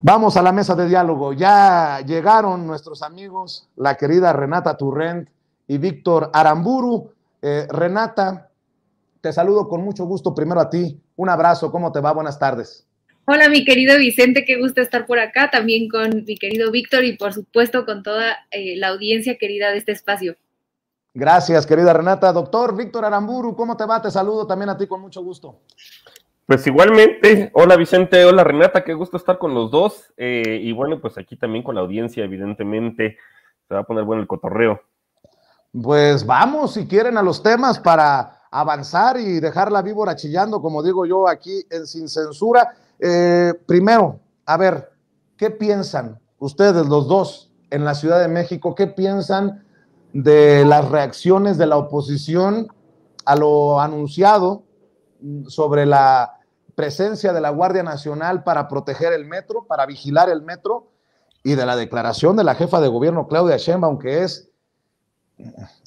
Vamos a la mesa de diálogo. Ya llegaron nuestros amigos, la querida Renata Turrent y Víctor Aramburu. Renata, te saludo con mucho gusto primero a ti. Un abrazo, ¿cómo te va? Buenas tardes. Hola, mi querido Vicente, qué gusto estar por acá, también con mi querido Víctor y por supuesto con toda la audiencia querida de este espacio. Gracias, querida Renata. Doctor Víctor Aramburu, ¿cómo te va? Te saludo también a ti con mucho gusto. Pues igualmente, hola Vicente, hola Renata, qué gusto estar con los dos. Y bueno, pues aquí también con la audiencia, evidentemente, se va a poner bueno el cotorreo. Pues vamos, si quieren, a los temas para avanzar y dejar la víbora chillando, como digo yo aquí en Sin Censura. Primero, a ver, ¿qué piensan ustedes los dos en la Ciudad de México? ¿Qué piensan de las reacciones de la oposición a lo anunciado sobre la presencia de la Guardia Nacional para proteger el metro, para vigilar el metro, y de la declaración de la jefa de gobierno Claudia Sheinbaum, que es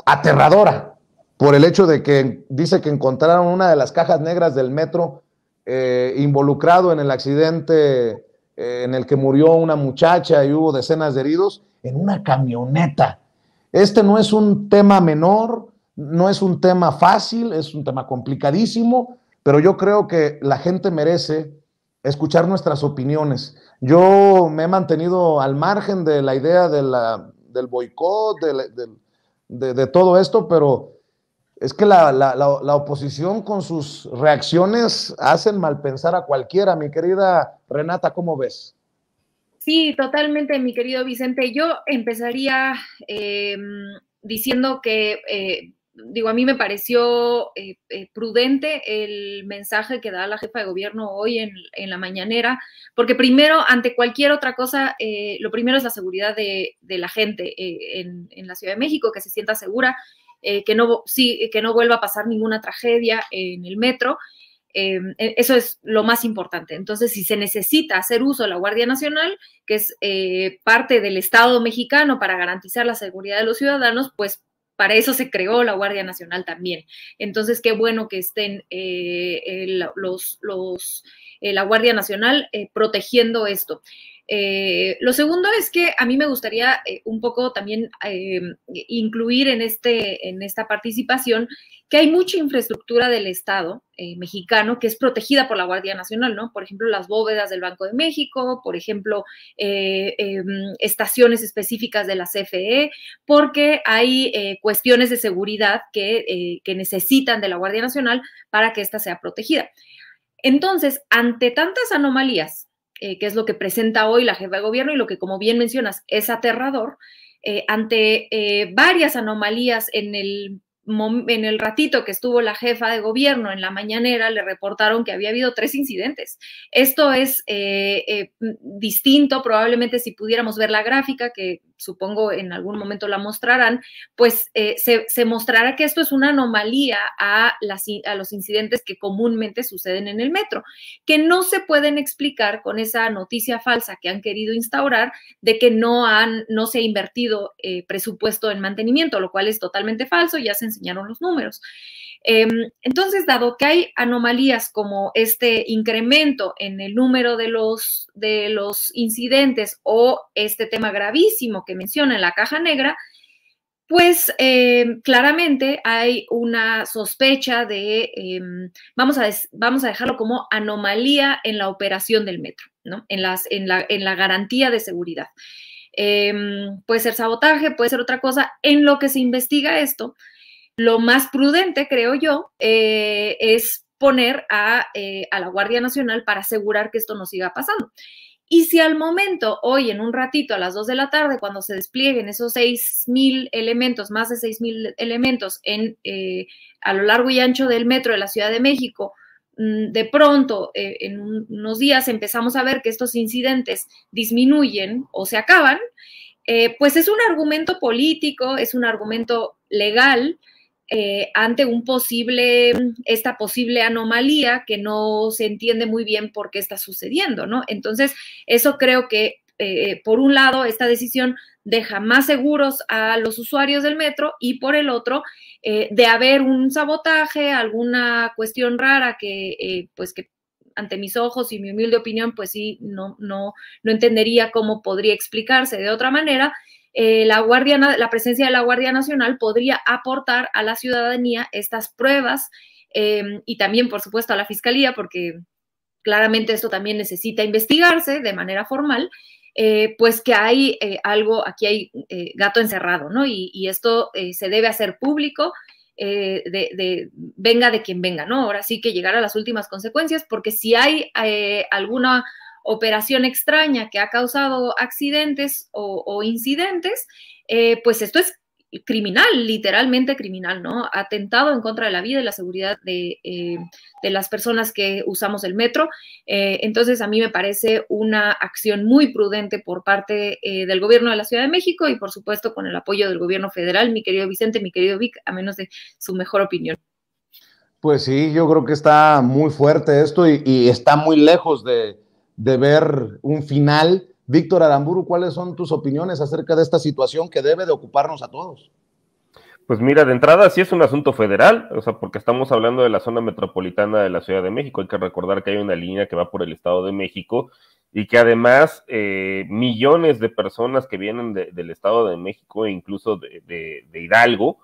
aterradora por el hecho de que dice que encontraron una de las cajas negras del metro involucrado en el accidente en el que murió una muchacha y hubo decenas de heridos en una camioneta. Este no es un tema menor, no es un tema fácil, es un tema complicadísimo, pero yo creo que la gente merece escuchar nuestras opiniones. Yo me he mantenido al margen de la idea del boicot, de todo esto, pero es que la oposición con sus reacciones hacen mal pensar a cualquiera. Mi querida Renata, ¿cómo ves? Sí, totalmente, mi querido Vicente. Yo empezaría diciendo que, a mí me pareció prudente el mensaje que da la jefa de gobierno hoy en la mañanera, porque primero, ante cualquier otra cosa, lo primero es la seguridad de la gente en la Ciudad de México, que se sienta segura, que no vuelva a pasar ninguna tragedia en el metro. Eso es lo más importante. Entonces, si se necesita hacer uso de la Guardia Nacional, que es parte del Estado mexicano para garantizar la seguridad de los ciudadanos, pues para eso se creó la Guardia Nacional también. Entonces, qué bueno que estén la Guardia Nacional protegiendo esto. Lo segundo es que a mí me gustaría un poco también incluir en esta participación que hay mucha infraestructura del Estado mexicano que es protegida por la Guardia Nacional, ¿no? Por ejemplo, las bóvedas del Banco de México, por ejemplo, estaciones específicas de la CFE, porque hay cuestiones de seguridad que necesitan de la Guardia Nacional para que ésta sea protegida. Entonces, ante tantas anomalías, que es lo que presenta hoy la jefa de gobierno y lo que, como bien mencionas, es aterrador, ante varias anomalías en el ratito que estuvo la jefa de gobierno en la mañanera, le reportaron que había habido 3 incidentes. Esto es distinto, probablemente si pudiéramos ver la gráfica, que supongo en algún momento la mostrarán, pues se mostrará que esto es una anomalía a los incidentes que comúnmente suceden en el metro, que no se pueden explicar con esa noticia falsa que han querido instaurar de que no se ha invertido presupuesto en mantenimiento, lo cual es totalmente falso, ya se enseñaron los números. Entonces, dado que hay anomalías como este incremento en el número de los incidentes o este tema gravísimo que menciona en la caja negra, pues claramente hay una sospecha de, vamos a dejarlo como anomalía en la operación del metro, ¿no? En la garantía de seguridad. Puede ser sabotaje, puede ser otra cosa. En lo que se investiga esto, lo más prudente, creo yo, es poner a la Guardia Nacional para asegurar que esto no siga pasando. Y si al momento, hoy en un ratito, a las 2 de la tarde, cuando se desplieguen esos 6,000 elementos, más de 6,000 elementos a lo largo y ancho del metro de la Ciudad de México, de pronto, en unos días empezamos a ver que estos incidentes disminuyen o se acaban, pues es un argumento político, es un argumento legal, ante esta posible anomalía que no se entiende muy bien por qué está sucediendo, ¿no? Entonces, eso creo que, por un lado, esta decisión deja más seguros a los usuarios del metro y por el otro, de haber un sabotaje, alguna cuestión rara que ante mis ojos y mi humilde opinión, pues sí, no entendería cómo podría explicarse de otra manera. La presencia de la Guardia Nacional podría aportar a la ciudadanía estas pruebas y también, por supuesto, a la Fiscalía, porque claramente esto también necesita investigarse de manera formal, pues que hay aquí hay gato encerrado, ¿no? Y esto se debe hacer público, venga de quien venga, ¿no? Ahora sí que llegar a las últimas consecuencias, porque si hay alguna operación extraña que ha causado accidentes o incidentes, pues esto es criminal, literalmente criminal, ¿no? Atentado en contra de la vida y la seguridad de las personas que usamos el metro. Entonces, a mí me parece una acción muy prudente por parte del gobierno de la Ciudad de México y, por supuesto, con el apoyo del gobierno federal, mi querido Vicente, mi querido Vic, a menos de su mejor opinión. Pues sí, yo creo que está muy fuerte esto y está muy lejos de ver un final. Víctor Aramburu, ¿cuáles son tus opiniones acerca de esta situación que debe de ocuparnos a todos? Pues mira, de entrada sí es un asunto federal, o sea, porque estamos hablando de la zona metropolitana de la Ciudad de México. Hay que recordar que hay una línea que va por el Estado de México y que además millones de personas que vienen del Estado de México e incluso de Hidalgo,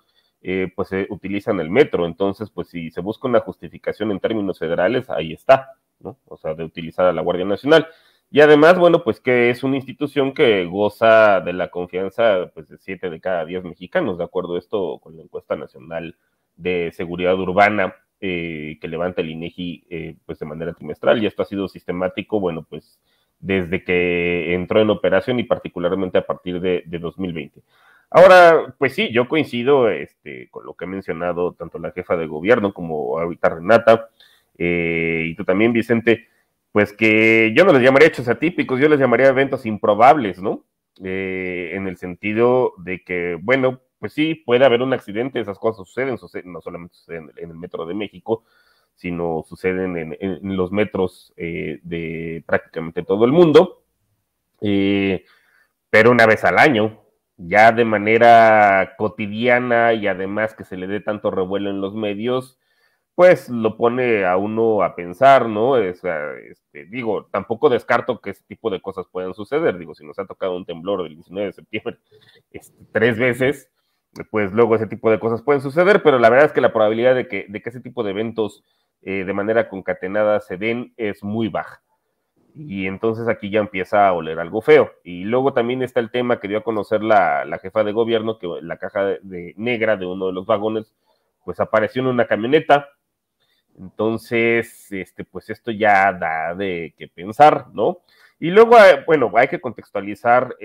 pues utilizan el metro. Entonces, pues si se busca una justificación en términos federales, ahí está, ¿no? O sea, de utilizar a la Guardia Nacional. Y además, bueno, pues que es una institución que goza de la confianza pues, de 7 de cada 10 mexicanos, de acuerdo a esto con la encuesta nacional de seguridad urbana que levanta el INEGI pues de manera trimestral, y esto ha sido sistemático, bueno, pues desde que entró en operación y particularmente a partir de 2020. Ahora, pues sí, yo coincido con lo que ha mencionado tanto la jefa de gobierno como ahorita Renata, y tú también, Vicente, pues que yo no les llamaría hechos atípicos, yo les llamaría eventos improbables, ¿no? En el sentido de que, bueno, pues sí, puede haber un accidente, esas cosas suceden no solamente suceden en el Metro de México, sino suceden en los metros de prácticamente todo el mundo, pero una vez al año, ya de manera cotidiana y además que se le dé tanto revuelo en los medios, pues lo pone a uno a pensar, ¿no? Digo, tampoco descarto que ese tipo de cosas puedan suceder. Digo, si nos ha tocado un temblor del 19 de septiembre 3 veces, pues luego ese tipo de cosas pueden suceder, pero la verdad es que la probabilidad de que ese tipo de eventos de manera concatenada se den es muy baja. Y entonces aquí ya empieza a oler algo feo. Y luego también está el tema que dio a conocer la jefa de gobierno, que la caja negra de uno de los vagones, pues apareció en una camioneta. Entonces, pues esto ya da de qué pensar, ¿no? Y luego, bueno, hay que contextualizar,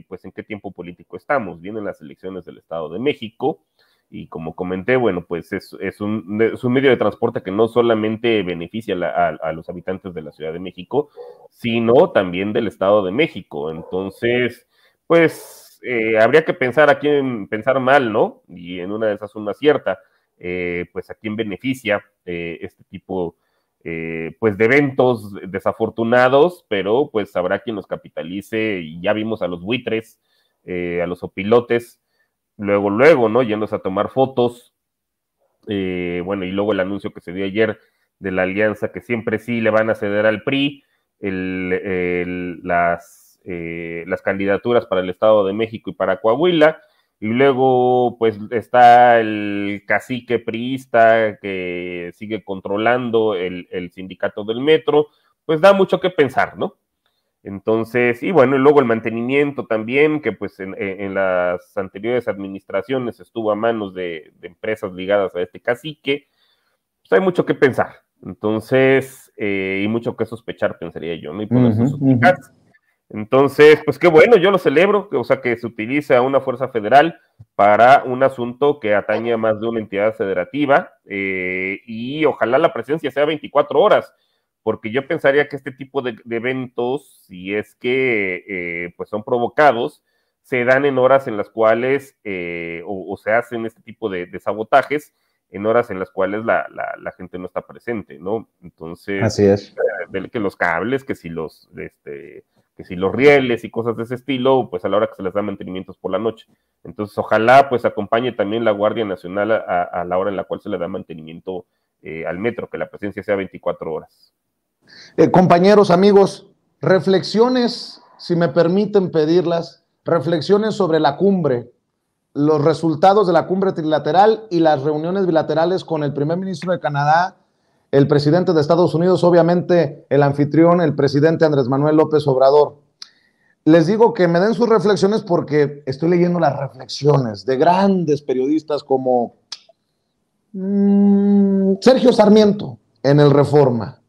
pues, en qué tiempo político estamos. Vienen las elecciones del Estado de México y como comenté, bueno, pues es un medio de transporte que no solamente beneficia a los habitantes de la Ciudad de México, sino también del Estado de México. Entonces, pues, habría que pensar a quién pensar mal, ¿no? Y en una de esas una cierta. Pues a quién beneficia este tipo pues de eventos desafortunados, pero pues habrá quien los capitalice, y ya vimos a los buitres, a los opilotes, luego, ¿no? Yéndose a tomar fotos, bueno, y luego el anuncio que se dio ayer de la alianza que siempre sí le van a ceder al PRI las candidaturas para el Estado de México y para Coahuila. Y luego, pues, está el cacique priista que sigue controlando el sindicato del metro, pues da mucho que pensar, ¿no? Entonces, y bueno, y luego el mantenimiento también, que pues en las anteriores administraciones estuvo a manos de empresas ligadas a este cacique, pues hay mucho que pensar. Entonces, y mucho que sospechar, pensaría yo, ¿no? Y ponerse sus suspicacias. Entonces, pues qué bueno, yo lo celebro, o sea, que se utilice a una fuerza federal para un asunto que atañe a más de una entidad federativa, y ojalá la presencia sea 24 horas, porque yo pensaría que este tipo de eventos, si es que pues son provocados, se dan en horas en las cuales, o se hacen este tipo de sabotajes, en horas en las cuales la gente no está presente, ¿no? Entonces, así es. Que los cables, que si los rieles y cosas de ese estilo, pues a la hora que se les da mantenimientos por la noche. Entonces, ojalá pues acompañe también la Guardia Nacional a la hora en la cual se le da mantenimiento al metro, que la presencia sea 24 horas. Compañeros, amigos, reflexiones, si me permiten pedirlas, reflexiones sobre la cumbre, los resultados de la cumbre trilateral y las reuniones bilaterales con el primer ministro de Canadá, el presidente de Estados Unidos, obviamente el anfitrión, el presidente Andrés Manuel López Obrador. Les digo que me den sus reflexiones porque estoy leyendo las reflexiones de grandes periodistas como Sergio Sarmiento en el Reforma.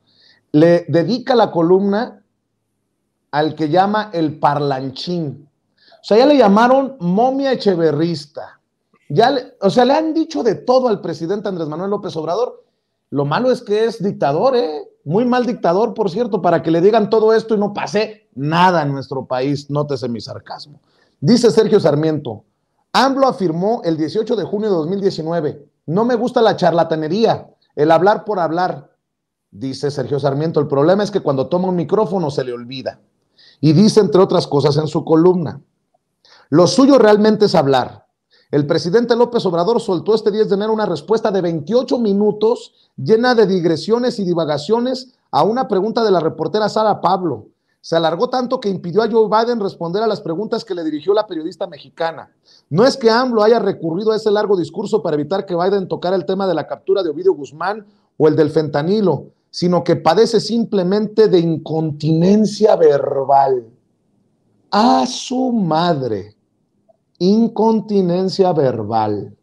Le dedica la columna al que llama el parlanchín. O sea, ya le llamaron momia echeverrista. O sea, le han dicho de todo al presidente Andrés Manuel López Obrador. Lo malo es que es dictador, muy mal dictador, por cierto, para que le digan todo esto y no pase nada en nuestro país. Nótese mi sarcasmo. Dice Sergio Sarmiento, AMLO afirmó el 18 de junio de 2019, no me gusta la charlatanería, el hablar por hablar. Dice Sergio Sarmiento, el problema es que cuando toma un micrófono se le olvida. Y dice, entre otras cosas, en su columna, lo suyo realmente es hablar. El presidente López Obrador soltó este 10 de enero una respuesta de 28 minutos llena de digresiones y divagaciones a una pregunta de la reportera Sara Pablo. Se alargó tanto que impidió a Joe Biden responder a las preguntas que le dirigió la periodista mexicana. No es que AMLO haya recurrido a ese largo discurso para evitar que Biden tocara el tema de la captura de Ovidio Guzmán o el del fentanilo, sino que padece simplemente de incontinencia verbal. ¡A su madre! Incontinencia verbal.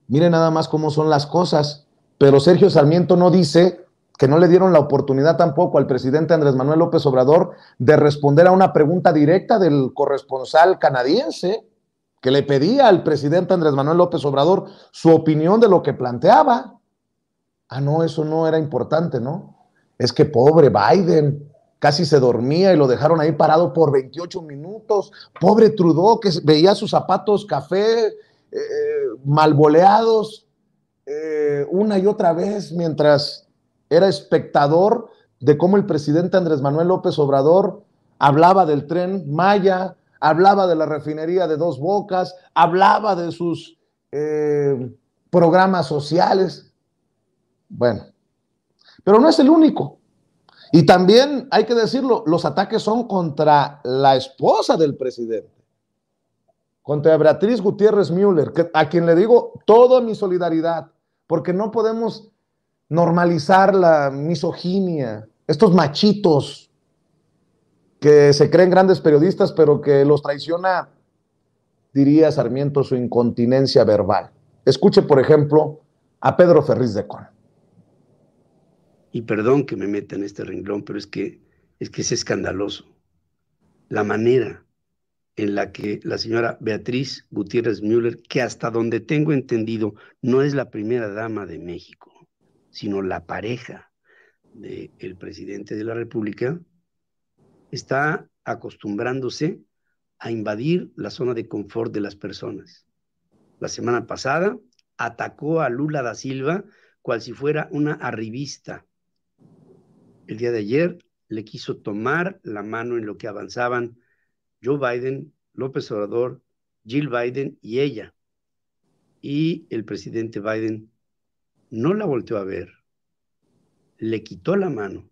Miren nada más cómo son las cosas, pero Sergio Sarmiento no dice que no le dieron la oportunidad tampoco al presidente Andrés Manuel López Obrador de responder a una pregunta directa del corresponsal canadiense que le pedía al presidente Andrés Manuel López Obrador su opinión de lo que planteaba. Ah, no, eso no era importante, ¿no? Es que pobre Biden, casi se dormía y lo dejaron ahí parado por 28 minutos. Pobre Trudeau, que veía sus zapatos café mal boleados una y otra vez mientras era espectador de cómo el presidente Andrés Manuel López Obrador hablaba del Tren Maya, hablaba de la refinería de Dos Bocas, hablaba de sus programas sociales. Bueno, pero no es el único. Y también, hay que decirlo, los ataques son contra la esposa del presidente, contra Beatriz Gutiérrez Müller, a quien le digo toda mi solidaridad, porque no podemos normalizar la misoginia, estos machitos que se creen grandes periodistas, pero que los traiciona, diría Sarmiento, su incontinencia verbal. Escuche, por ejemplo, a Pedro Ferriz de Con. Y perdón que me meta en este renglón, pero es que es escandaloso la manera en la que la señora Beatriz Gutiérrez Müller, que hasta donde tengo entendido no es la primera dama de México, sino la pareja del presidente de la República, está acostumbrándose a invadir la zona de confort de las personas. La semana pasada atacó a Lula da Silva cual si fuera una arribista. El día de ayer le quiso tomar la mano en lo que avanzaban Joe Biden, López Obrador, Jill Biden y ella. Y el presidente Biden no la volteó a ver, le quitó la mano,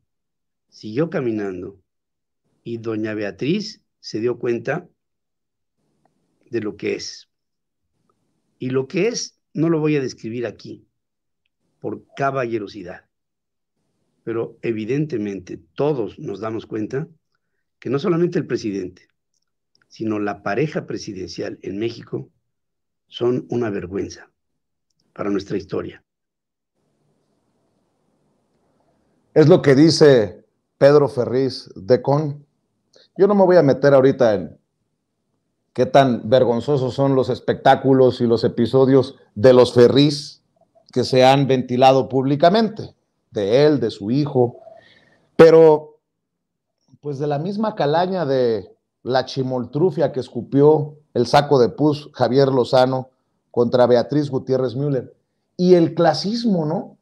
siguió caminando y doña Beatriz se dio cuenta de lo que es. Y lo que es no lo voy a describir aquí por caballerosidad. Pero evidentemente todos nos damos cuenta que no solamente el presidente, sino la pareja presidencial en México son una vergüenza para nuestra historia. Es lo que dice Pedro Ferriz de Con. Yo no me voy a meter ahorita en qué tan vergonzosos son los espectáculos y los episodios de los Ferriz que se han ventilado públicamente, de él, de su hijo, pero pues de la misma calaña de la chimoltrufia que escupió el saco de pus Javier Lozano contra Beatriz Gutiérrez Müller, y el clasismo, ¿no?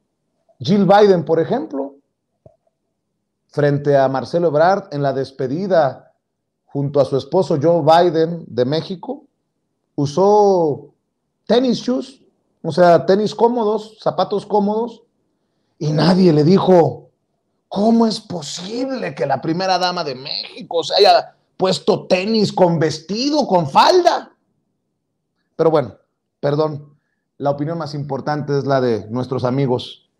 Jill Biden, por ejemplo, frente a Marcelo Ebrard en la despedida junto a su esposo Joe Biden de México, usó tenis shoes, o sea, tenis cómodos, zapatos cómodos, y nadie le dijo, ¿Cómo es posible que la primera dama de México se haya puesto tenis con vestido, con falda? Pero bueno, perdón, la opinión más importante es la de nuestros amigos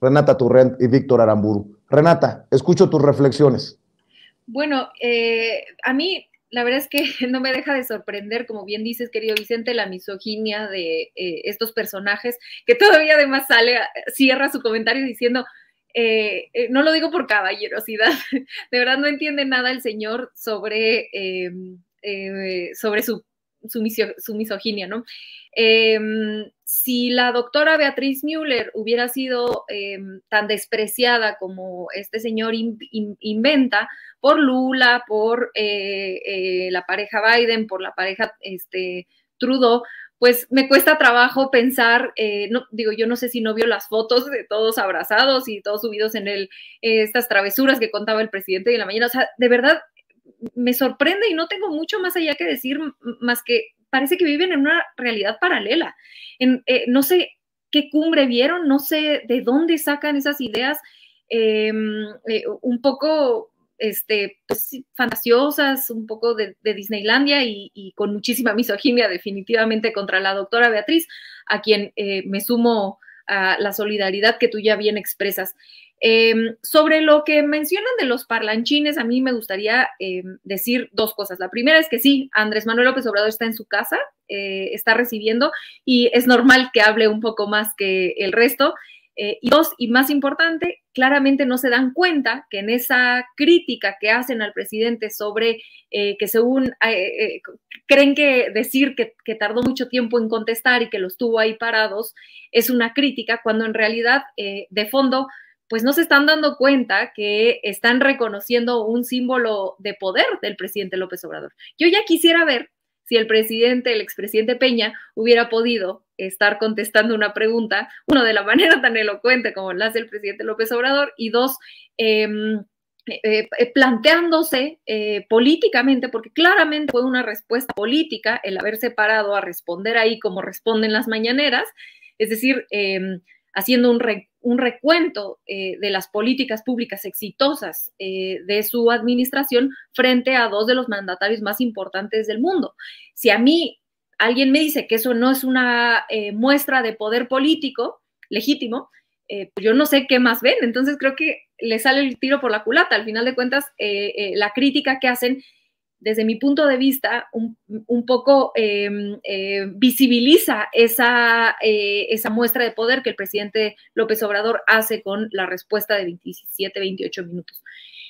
Renata Turrent y Víctor Aramburu. Renata, escucho tus reflexiones. Bueno, a mí la verdad es que no me deja de sorprender, como bien dices, querido Vicente, la misoginia de estos personajes, que todavía además cierra su comentario diciendo, no lo digo por caballerosidad, de verdad no entiende nada el señor sobre su misoginia, ¿no? Si la doctora Beatriz Müller hubiera sido tan despreciada como este señor inventa, por Lula, por la pareja Biden, por la pareja Trudeau, pues me cuesta trabajo pensar, no, digo, yo no sé si no vio las fotos de todos abrazados y todos subidos en estas travesuras que contaba el presidente de la mañana, o sea, de verdad me sorprende y no tengo mucho más allá que decir, más que parece que viven en una realidad paralela. No sé qué cumbre vieron, no sé de dónde sacan esas ideas un poco pues, fantasiosas, un poco de Disneylandia y con muchísima misoginia definitivamente contra la doctora Beatriz, a quien me sumo a la solidaridad que tú ya bien expresas. Sobre lo que mencionan de los parlanchines, a mí me gustaría decir dos cosas. La primera es que sí, Andrés Manuel López Obrador está en su casa, está recibiendo y es normal que hable un poco más que el resto. Y dos, y más importante, claramente no se dan cuenta que en esa crítica que hacen al presidente sobre que según creen que decir que tardó mucho tiempo en contestar y que los tuvo ahí parados es una crítica, cuando en realidad de fondo pues no se están dando cuenta que están reconociendo un símbolo de poder del presidente López Obrador. Yo ya quisiera ver si el expresidente Peña, hubiera podido estar contestando una pregunta, uno, de la manera tan elocuente como la hace el presidente López Obrador, y dos, planteándose políticamente, porque claramente fue una respuesta política el haberse parado a responder ahí como responden las mañaneras, es decir, haciendo un recuento de las políticas públicas exitosas de su administración frente a dos de los mandatarios más importantes del mundo. Si a mí alguien me dice que eso no es una muestra de poder político legítimo, pues yo no sé qué más ven. Entonces creo que le sale el tiro por la culata. Al final de cuentas, la crítica que hacen, desde mi punto de vista, un poco visibiliza esa muestra de poder que el presidente López Obrador hace con la respuesta de 27, 28 minutos.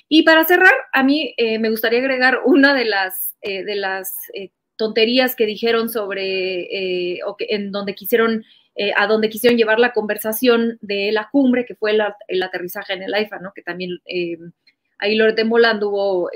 Y para cerrar, a mí me gustaría agregar una de las tonterías que dijeron sobre, en donde quisieron, a donde quisieron llevar la conversación de la cumbre, que fue el aterrizaje en el AIFA, ¿no? Que también ahí Loret de Mola anduvo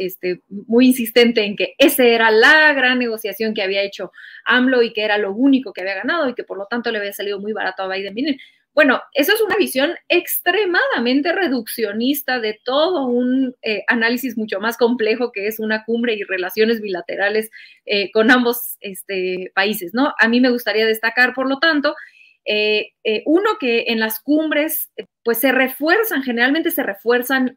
muy insistente en que esa era la gran negociación que había hecho AMLO y que era lo único que había ganado y que por lo tanto le había salido muy barato a Biden. Miren, bueno, eso es una visión extremadamente reduccionista de todo un análisis mucho más complejo que es una cumbre y relaciones bilaterales con ambos países, ¿no? A mí me gustaría destacar, por lo tanto, uno, que en las cumbres pues generalmente se refuerzan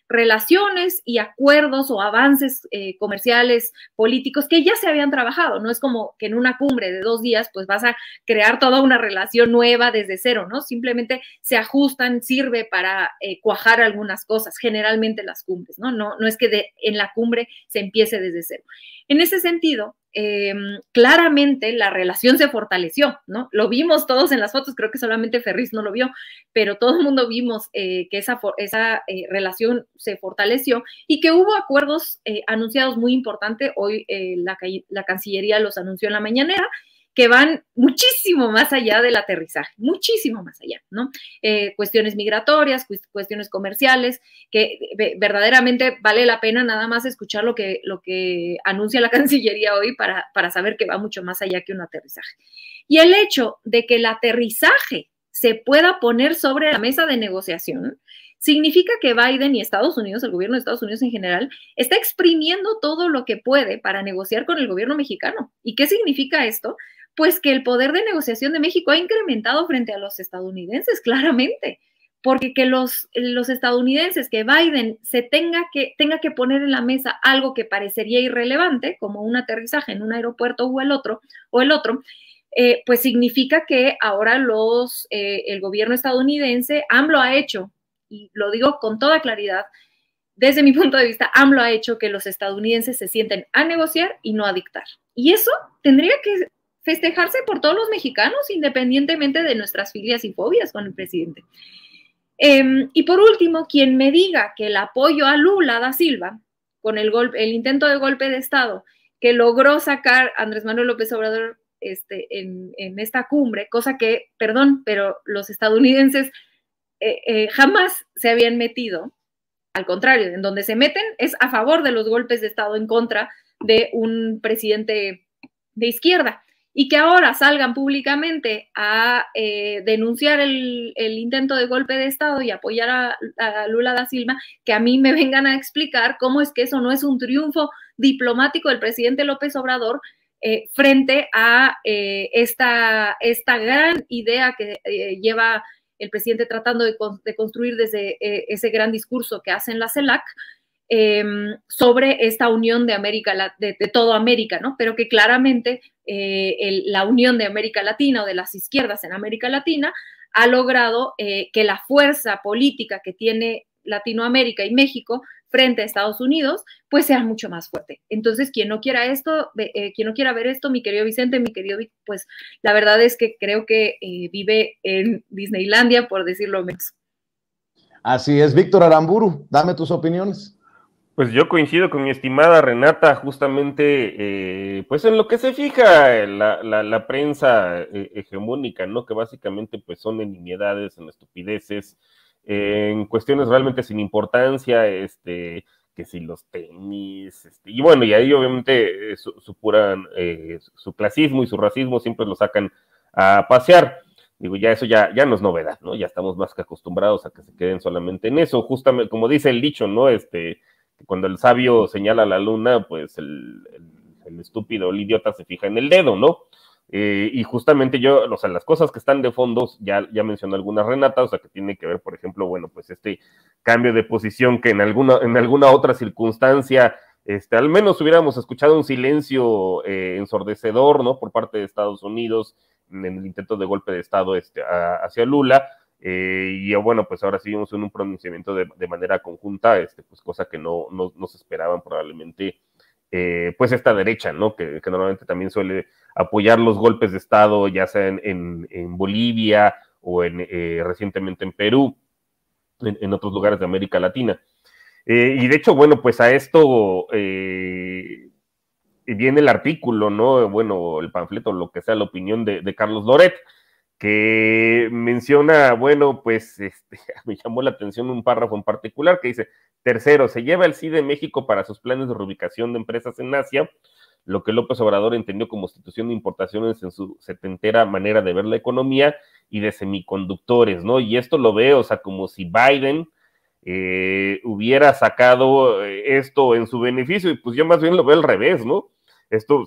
relaciones y acuerdos o avances comerciales, políticos que ya se habían trabajado. No es como que en una cumbre de 2 días pues vas a crear toda una relación nueva desde cero, ¿no? Simplemente se ajustan, sirve para cuajar algunas cosas, generalmente las cumbres, ¿no? No es que en la cumbre se empiece desde cero. En ese sentido, claramente la relación se fortaleció, ¿no? Lo vimos todos en las fotos, creo que solamente Ferriz no lo vio, pero todo el mundo vimos que esa relación se fortaleció y que hubo acuerdos anunciados muy importantes. Hoy la Cancillería los anunció en la mañanera, que van muchísimo más allá del aterrizaje, muchísimo más allá, ¿no? Cuestiones migratorias, cuestiones comerciales, que verdaderamente vale la pena nada más escuchar lo que anuncia la Cancillería hoy para saber que va mucho más allá que un aterrizaje. Y el hecho de que el aterrizaje se pueda poner sobre la mesa de negociación significa que Biden y Estados Unidos, el gobierno de Estados Unidos en general, está exprimiendo todo lo que puede para negociar con el gobierno mexicano. ¿Y qué significa esto? Pues que el poder de negociación de México ha incrementado frente a los estadounidenses, claramente, porque que los estadounidenses, que Biden tenga que poner en la mesa algo que parecería irrelevante, como un aterrizaje en un aeropuerto o el otro, pues significa que ahora el gobierno estadounidense, AMLO ha hecho, y lo digo con toda claridad, desde mi punto de vista, AMLO ha hecho que los estadounidenses se sienten a negociar y no a dictar. Y eso tendría que festejarse por todos los mexicanos, independientemente de nuestras filias y fobias con el presidente. Y por último, quien me diga que el apoyo a Lula da Silva, con el intento de golpe de Estado que logró sacar Andrés Manuel López Obrador en esta cumbre, cosa que, perdón, pero los estadounidenses jamás se habían metido, al contrario, en donde se meten es a favor de los golpes de Estado en contra de un presidente de izquierda, y que ahora salgan públicamente a denunciar el intento de golpe de Estado y apoyar a Lula da Silva, que a mí me vengan a explicar cómo es que eso no es un triunfo diplomático del presidente López Obrador frente a esta gran idea que lleva el presidente tratando de construir desde ese gran discurso que hace en la CELAC, sobre esta unión de América, de toda América, ¿no? Pero que claramente la unión de América Latina o de las izquierdas en América Latina ha logrado que la fuerza política que tiene Latinoamérica y México frente a Estados Unidos, pues sea mucho más fuerte. Entonces, quien no quiera ver esto, mi querido Vicente, mi querido Vic, pues la verdad es que creo que vive en Disneylandia, por decirlo menos. Así es, Víctor Aramburu, dame tus opiniones. Pues yo coincido con mi estimada Renata, justamente, pues en lo que se fija la prensa hegemónica, ¿no? Que básicamente pues son en nimiedades, en estupideces, en cuestiones realmente sin importancia, que si los tenis, y bueno, y ahí obviamente su clasismo y su racismo siempre lo sacan a pasear. Digo, ya eso ya no es novedad, ¿no? Ya estamos más que acostumbrados a que se queden solamente en eso, justamente como dice el dicho, ¿no? Cuando el sabio señala la luna, pues el estúpido, el idiota se fija en el dedo, ¿no? Y justamente o sea, las cosas que están de fondo, ya mencionó algunas Renata, o sea, que tiene que ver, por ejemplo, bueno, pues cambio de posición que en alguna otra circunstancia, al menos hubiéramos escuchado un silencio ensordecedor, ¿no? Por parte de Estados Unidos en el intento de golpe de Estado hacia Lula. Y bueno, pues ahora sí vimos un pronunciamiento de manera conjunta, pues cosa que no se esperaban probablemente, pues esta derecha, ¿no? Que normalmente también suele apoyar los golpes de Estado, ya sea en Bolivia o recientemente en Perú, en otros lugares de América Latina. Y de hecho, bueno, pues a esto viene el artículo, ¿no? Bueno, el panfleto, lo que sea, la opinión de Carlos Loret, que menciona, bueno, pues me llamó la atención un párrafo en particular que dice: tercero, se lleva el sí de México para sus planes de reubicación de empresas en Asia, lo que López Obrador entendió como sustitución de importaciones en su setentera manera de ver la economía y de semiconductores, ¿no? Y esto lo veo, o sea, como si Biden hubiera sacado esto en su beneficio, y pues yo más bien lo veo al revés, ¿no?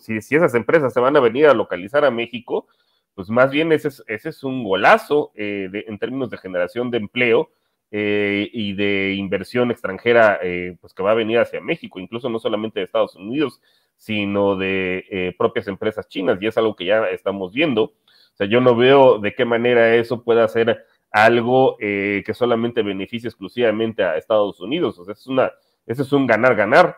Si esas empresas se van a venir a localizar a México, pues más bien ese es un golazo en términos de generación de empleo y de inversión extranjera, pues que va a venir hacia México, incluso no solamente de Estados Unidos, sino de propias empresas chinas, y es algo que ya estamos viendo. O sea, yo no veo de qué manera eso pueda ser algo que solamente beneficie exclusivamente a Estados Unidos. O sea, ese es un ganar-ganar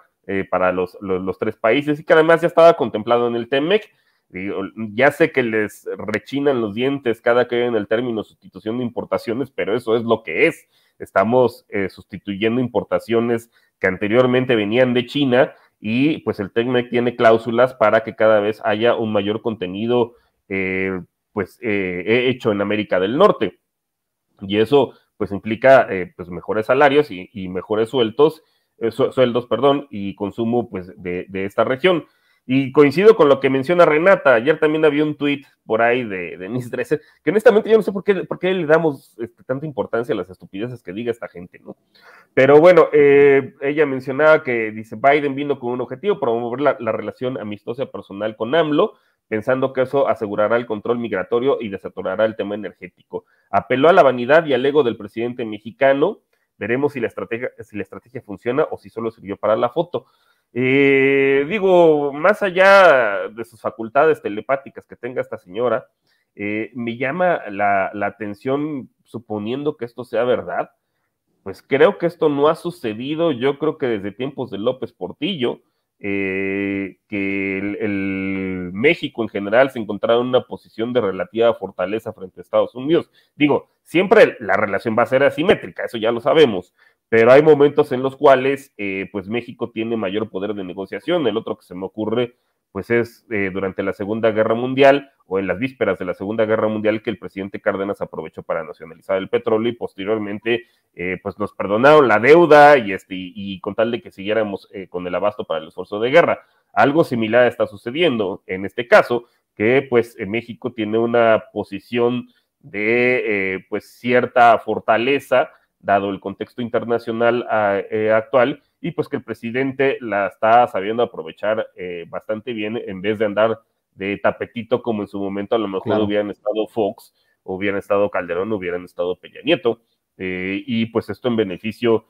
para los tres países, y que además ya estaba contemplado en el TEMEC. Ya sé que les rechinan los dientes cada que ven el término sustitución de importaciones, pero eso es lo que es. Estamos sustituyendo importaciones que anteriormente venían de China, y pues el TEMEC tiene cláusulas para que cada vez haya un mayor contenido hecho en América del Norte. Y eso pues implica pues mejores salarios y mejores sueldos, y consumo pues de esta región. Y coincido con lo que menciona Renata. Ayer también había un tuit por ahí de Nis Dresser, que honestamente yo no sé por qué le damos tanta importancia a las estupideces que diga esta gente, ¿no? Pero bueno, ella mencionaba que, dice, Biden vino con un objetivo: promover la relación amistosa personal con AMLO, pensando que eso asegurará el control migratorio y desatorará el tema energético. Apeló a la vanidad y al ego del presidente mexicano. Veremos si la estrategia funciona o si solo sirvió para la foto. Digo, más allá de sus facultades telepáticas que tenga esta señora, me llama la atención, suponiendo que esto sea verdad, pues creo que esto no ha sucedido, yo creo que desde tiempos de López Portillo, que el México en general se encontraba en una posición de relativa fortaleza frente a Estados Unidos. Digo, siempre la relación va a ser asimétrica, eso ya lo sabemos, pero hay momentos en los cuales pues México tiene mayor poder de negociación. El otro que se me ocurre pues es durante la Segunda Guerra Mundial o en las vísperas de la Segunda Guerra Mundial, que el presidente Cárdenas aprovechó para nacionalizar el petróleo y posteriormente pues nos perdonaron la deuda y con tal de que siguiéramos con el abasto para el esfuerzo de guerra. Algo similar está sucediendo en este caso, que pues en México tiene una posición de pues cierta fortaleza, dado el contexto internacional actual, y pues que el presidente la está sabiendo aprovechar bastante bien, en vez de andar de tapetito como en su momento a lo mejor hubieran estado Fox, hubieran estado Calderón, hubieran estado Peña Nieto, y pues esto en beneficio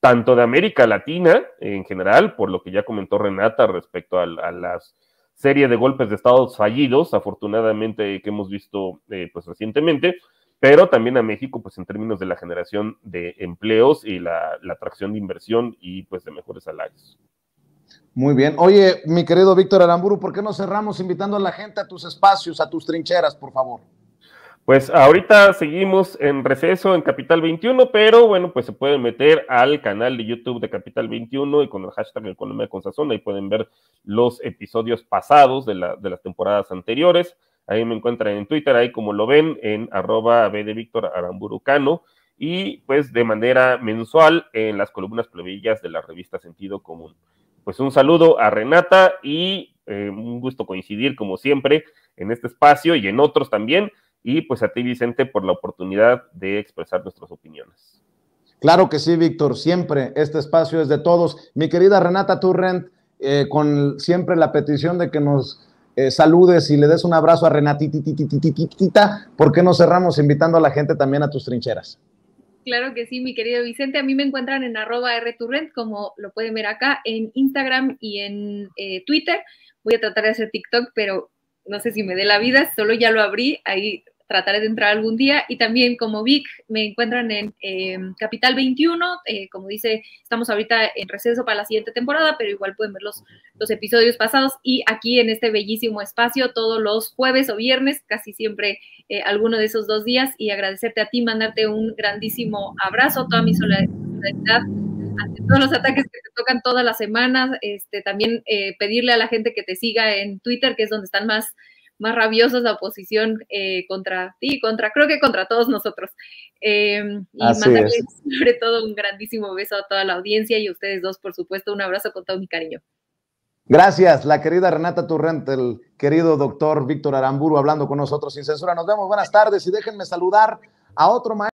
tanto de América Latina en general, por lo que ya comentó Renata respecto a las serie de golpes de estados fallidos, afortunadamente, que hemos visto pues recientemente, pero también a México, pues en términos de la generación de empleos y la atracción de inversión y pues de mejores salarios. Muy bien. Oye, mi querido Víctor Aramburu, ¿por qué no cerramos invitando a la gente a tus espacios, a tus trincheras, por favor? Pues ahorita seguimos en receso en Capital 21, pero bueno, pues se pueden meter al canal de YouTube de Capital 21 y con el hashtag Economía con Sazón, ahí pueden ver los episodios pasados de las temporadas anteriores. Ahí me encuentran en Twitter, ahí como lo ven, en @bdevíctoraramburucano, y pues de manera mensual en las columnas plebeyas de la revista Sentido Común. Pues un saludo a Renata y un gusto coincidir como siempre en este espacio y en otros también, y pues a ti, Vicente, por la oportunidad de expresar nuestras opiniones. Claro que sí, Víctor, siempre este espacio es de todos. Mi querida Renata Turrent, con siempre la petición de que nos saludes y le des un abrazo a Renatititititita, ¿por qué no cerramos invitando a la gente también a tus trincheras? Claro que sí, mi querido Vicente. A mí me encuentran en @rturrent, como lo pueden ver acá, en Instagram y en Twitter. Voy a tratar de hacer TikTok, pero no sé si me dé la vida, solo ya lo abrí, ahí trataré de entrar algún día. Y también como Vic, me encuentran en Capital 21, como dice, estamos ahorita en receso para la siguiente temporada, pero igual pueden ver los episodios pasados, y aquí en este bellísimo espacio todos los jueves o viernes, casi siempre alguno de esos 2 días, y agradecerte a ti, mandarte un grandísimo abrazo, toda mi solidaridad ante todos los ataques que te tocan todas las semanas. También pedirle a la gente que te siga en Twitter, que es donde están más rabiosos la oposición contra ti, creo que contra todos nosotros. Y mandarle sobre todo un grandísimo beso a toda la audiencia, y a ustedes dos, por supuesto, un abrazo con todo mi cariño. Gracias, la querida Renata Turrent, el querido doctor Víctor Aramburu hablando con nosotros sin censura. Nos vemos, buenas tardes, y déjenme saludar a otro maestro.